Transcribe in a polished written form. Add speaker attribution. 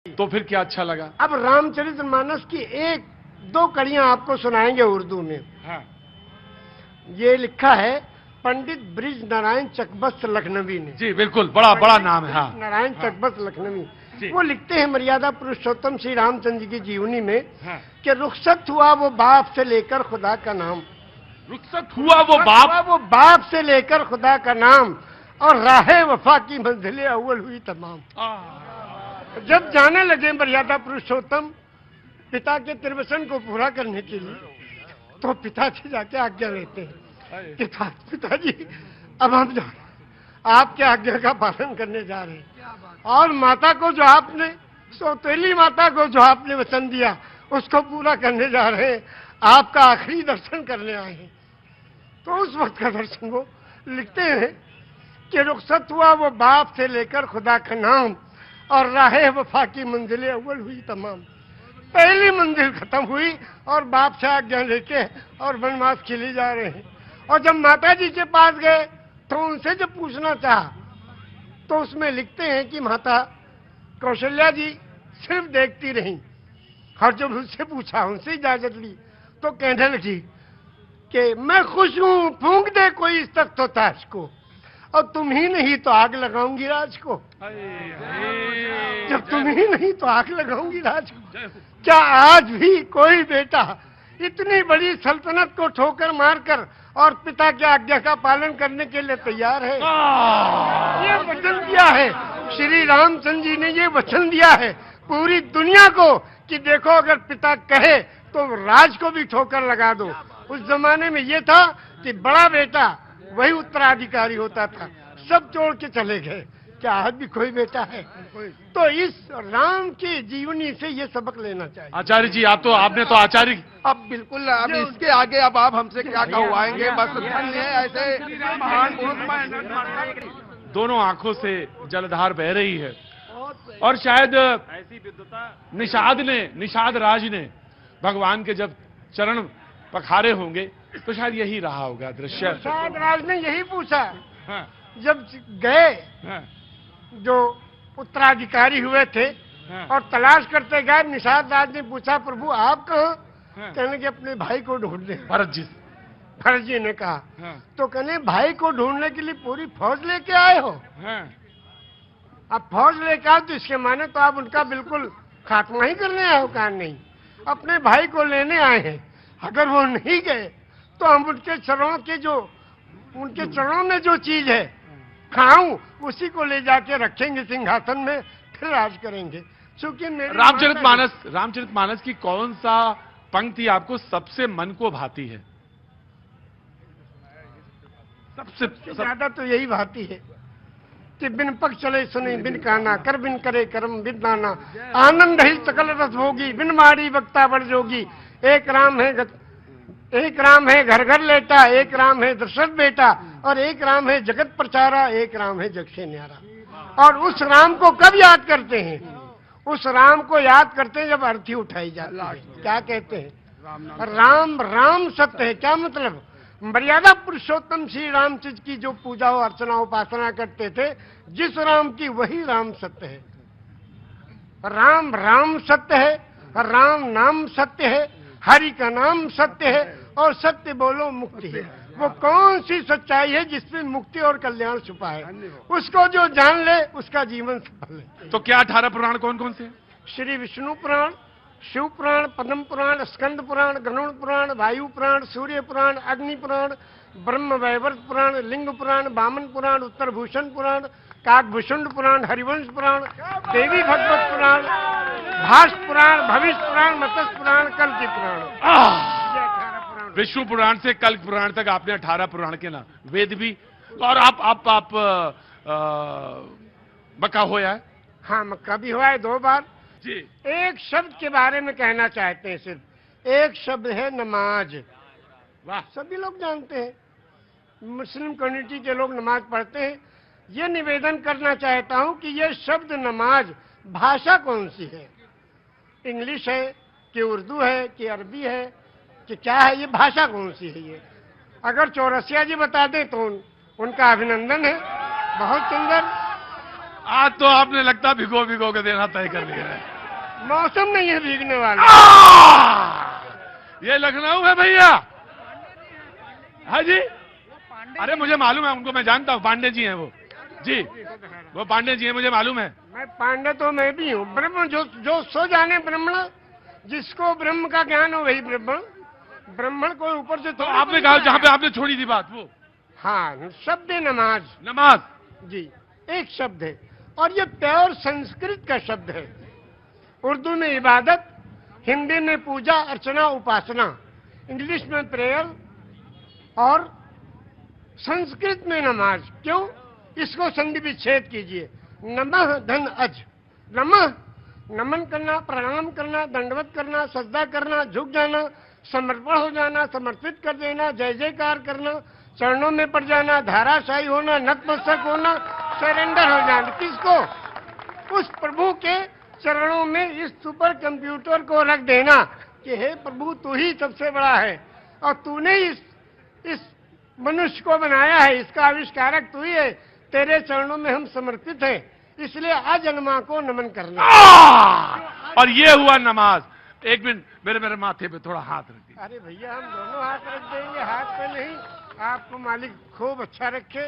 Speaker 1: तो फिर क्या अच्छा लगा?
Speaker 2: अब रामचरितमानस की एक दो कड़ियां आपको सुनाएंगे उर्दू में।
Speaker 1: हाँ।
Speaker 2: ये लिखा है पंडित ब्रिज नारायण चकबस्त लखनवी ने।
Speaker 1: जी बिल्कुल, बड़ा बड़ा नाम है। हाँ,
Speaker 2: नारायण
Speaker 1: हाँ,
Speaker 2: चकबस्त लखनवी।
Speaker 1: जी।
Speaker 2: वो लिखते हैं मर्यादा पुरुषोत्तम श्री रामचंद्र जी की जीवनी में
Speaker 1: हाँ।
Speaker 2: कि रुखसत हुआ वो बाप से लेकर खुदा का नाम।
Speaker 1: रुखसत हुआ वो
Speaker 2: बाप से लेकर खुदा का नाम, और राहे वफा की मंजिलें अव्वल हुई तमाम। जब जाने लगे मर्यादा पुरुषोत्तम पिता के त्रिवचन को पूरा करने के लिए, तो पिता से जाके आज्ञा लेते हैं कि पिताजी अब हम आपके आज्ञा का पालन करने जा रहे हैं, और माता को जो आपने, सौतेली माता को जो आपने वचन दिया उसको पूरा करने जा रहे हैं, आपका आखिरी दर्शन करने आए हैं। तो उस वक्त का दर्शन वो लिखते हैं कि रुखसत हुआ वो बाप से लेकर खुदा का नाम, और राहे वफा की मंजिलें अव्वल हुई तमाम। पहली मंजिल खत्म हुई और बाप से आज्ञा लेके और वनवास के लिए जा रहे हैं। और जब माता जी के पास गए तो उनसे जब पूछना चाहा, तो उसमें लिखते हैं कि माता कौशल्या जी सिर्फ देखती रही, और जब उनसे पूछा, उनसे इजाजत ली, तो कहने लगी कि मैं खुश हूं, फूंक दे कोई इस तख्त तो ताज को, और तुम ही नहीं तो आग लगाऊंगी राज को। जब तुम ही नहीं तो आग लगाऊंगी राज को। क्या आज भी कोई बेटा इतनी बड़ी सल्तनत को ठोकर मारकर और पिता की आज्ञा का पालन करने के लिए तैयार है? ये वचन दिया है श्री रामचंद्र जी ने, ये वचन दिया है पूरी दुनिया को कि देखो अगर पिता कहे तो राज को भी ठोकर लगा दो। उस जमाने में ये था कि बड़ा बेटा वही उत्तराधिकारी होता था, सब छोड़ के चले गए। क्या आज भी कोई बेटा है? तो इस राम की जीवनी से ये सबक लेना चाहिए।
Speaker 1: आचार्य जी, आपने तो आचार्य,
Speaker 3: अब बिल्कुल, अब इसके आगे अब आप हमसे क्या कहवाएंगे? बस धन्य है ऐसे महान पुरुष।
Speaker 1: दोनों आंखों से जलधार बह रही है, और शायद निषाद राज ने भगवान के जब चरण पखारे होंगे तो शायद यही रहा होगा दृश्य।
Speaker 2: निषाद राज ने यही पूछा।
Speaker 1: हाँ,
Speaker 2: जब गए,
Speaker 1: हाँ,
Speaker 2: जो उत्तराधिकारी हुए थे,
Speaker 1: हाँ,
Speaker 2: और तलाश करते गए, निषाद राज ने पूछा प्रभु आप कहाँ?
Speaker 1: हाँ,
Speaker 2: कहने के अपने भाई को ढूंढने।
Speaker 1: भरत जी।
Speaker 2: भरत जी ने कहा,
Speaker 1: हाँ,
Speaker 2: तो कहने भाई को ढूंढने के लिए पूरी फौज लेके आए हो?
Speaker 1: हाँ,
Speaker 2: अब फौज लेके आओ तो इसके माने तो आप उनका बिल्कुल खात्मा ही करने आए हो? कहा नहीं, अपने भाई को लेने आए हैं। अगर वो नहीं गए तो हम उनके चरणों के जो, उनके चरणों में जो चीज है खाऊं, उसी को ले जाके रखेंगे सिंहासन में, फिर राज करेंगे। क्योंकि
Speaker 1: रामचरितमानस की कौन सा पंक्ति आपको सबसे मन को भाती है? सबसे
Speaker 2: ज्यादा तो यही भाती है कि बिन पग चले सुने बिन काना, कर बिन करे कर्म बिन नाना, आनंद ही सकल रस भोगी, बिन मारी वक्ता बड़ जोगी। एक राम है घर घर लेटा, एक राम है दशरथ बेटा, और एक राम है जगत प्रचारा, एक राम है जग से न्यारा। और उस राम को कब याद करते हैं? उस राम को याद करते हैं जब अर्थी उठाई जाती है। क्या कहते हैं? राम राम सत्य है। क्या मतलब? मर्यादा पुरुषोत्तम श्री रामचंद्र की जो पूजा और अर्चना उपासना करते थे, जिस राम की वही राम सत्य है। राम राम सत्य है, राम नाम सत्य है, हरि का नाम सत्य है, और सत्य बोलो मुक्ति है। वो कौन सी सच्चाई है जिसमें मुक्ति और कल्याण छुपा है? उसको जो जान ले उसका जीवन सफल है।
Speaker 1: तो क्या 18 पुराण कौन कौन से?
Speaker 2: श्री विष्णु पुराण, शिव पुराण, पद्म पुराण, स्कंद पुराण, गरुड़ पुराण, वायु पुराण, सूर्य पुराण, अग्नि पुराण, ब्रह्म वैवर्त पुराण, लिंग पुराण, वामन पुराण, उत्तर भूषण पुराण, काकभूषुंड पुराण, हरिवंश पुराण, देवी भगवत पुराण, भाष्य पुराण, भविष्य पुराण, मत्स्य पुराण, कल्कि पुराण।
Speaker 1: विष्णु पुराण से कल्क पुराण तक आपने 18 पुराण के नाम, वेद भी। और आप मक्का होया है?
Speaker 2: हाँ, मक्का भी हुआ है 2 बार
Speaker 1: जी।
Speaker 2: एक शब्द के बारे में कहना चाहते हैं, सिर्फ एक शब्द है नमाज।
Speaker 1: वाह,
Speaker 2: सभी लोग जानते हैं, मुस्लिम कम्युनिटी के लोग नमाज पढ़ते हैं। ये निवेदन करना चाहता हूं कि ये शब्द नमाज भाषा कौन सी है? इंग्लिश है कि उर्दू है कि अरबी है कि क्या है? ये भाषा कौन सी है? ये अगर चौरसिया जी बता दें तो उनका अभिनंदन है, बहुत सुंदर।
Speaker 1: आज तो आपने लगता भिगो भिगो के देना तय कर लिया है।
Speaker 2: मौसम नहीं है भीगने वाला।
Speaker 1: ये लखनऊ है भैया। हाँ जी, अरे मुझे मालूम है उनको, मैं जानता हूँ, पांडे जी हैं वो जी, वो पांडे जी हैं, मुझे मालूम है।
Speaker 2: मैं पांडे तो मैं भी हूँ। ब्रह्म जो सो जाने ब्रह्मण, जिसको ब्रह्म का ज्ञान हो वही ब्रह्मण। ब्राह्मण को ऊपर से
Speaker 1: तो आपने कहा जहाँ पे आपने छोड़ी थी बात वो,
Speaker 2: हाँ, शब्द है नमाज।
Speaker 1: नमाज
Speaker 2: जी, एक शब्द है और ये प्योर संस्कृत का शब्द है। उर्दू में इबादत, हिंदी में पूजा अर्चना उपासना, इंग्लिश में प्रेयर और संस्कृत में नमाज। क्यों? इसको संधि विच्छेद कीजिए। नमः धन अज। नमः नमन करना, प्रणाम करना, दंडवत करना, सजदा करना, झुक जाना, समर्पण हो जाना, समर्पित कर देना, जय जयकार करना, चरणों में पड़ जाना, धाराशाही होना, नतमस्तक होना, सरेंडर हो जाना। किसको? उस प्रभु के चरणों में इस सुपर कंप्यूटर को रख देना कि हे प्रभु तू ही सबसे बड़ा है और तूने इस मनुष्य को बनाया है, इसका आविष्कारक तू ही है, तेरे चरणों में हम समर्पित हैं, इसलिए अजन्मा को नमन करना।
Speaker 1: और ये हुआ नमाज। एक मिनट, मेरे माथे पे थोड़ा हाथ रख दीजिए।
Speaker 2: अरे भैया हम दोनों हाथ रख देंगे, हाथ पे नहीं। आपको मालिक खूब अच्छा रखे।